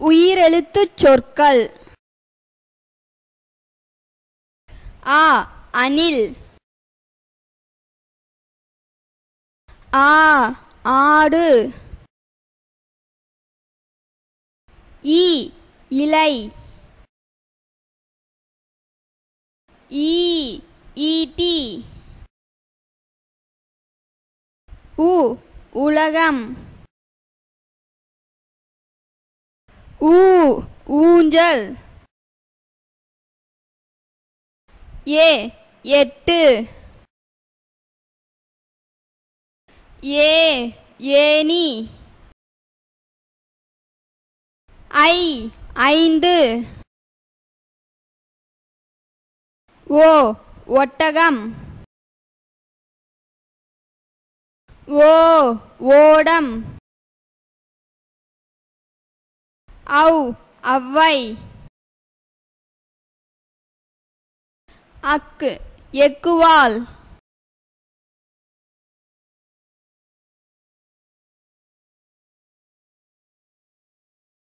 உயிரெழுத்துச் சொற்கள். ஆ அணில். ஆ ஆடு. ஈ இலை. ஈ ஈட்டி. உ உலகம். ஊ ஊஞ்சல். ஏ எட்டு. ஏ ஏணி. ஐ ஐந்து. ஓ ஒட்டகம். ஓ ஓடம். ஔ ஔவை. அக்கு எக்குவால்.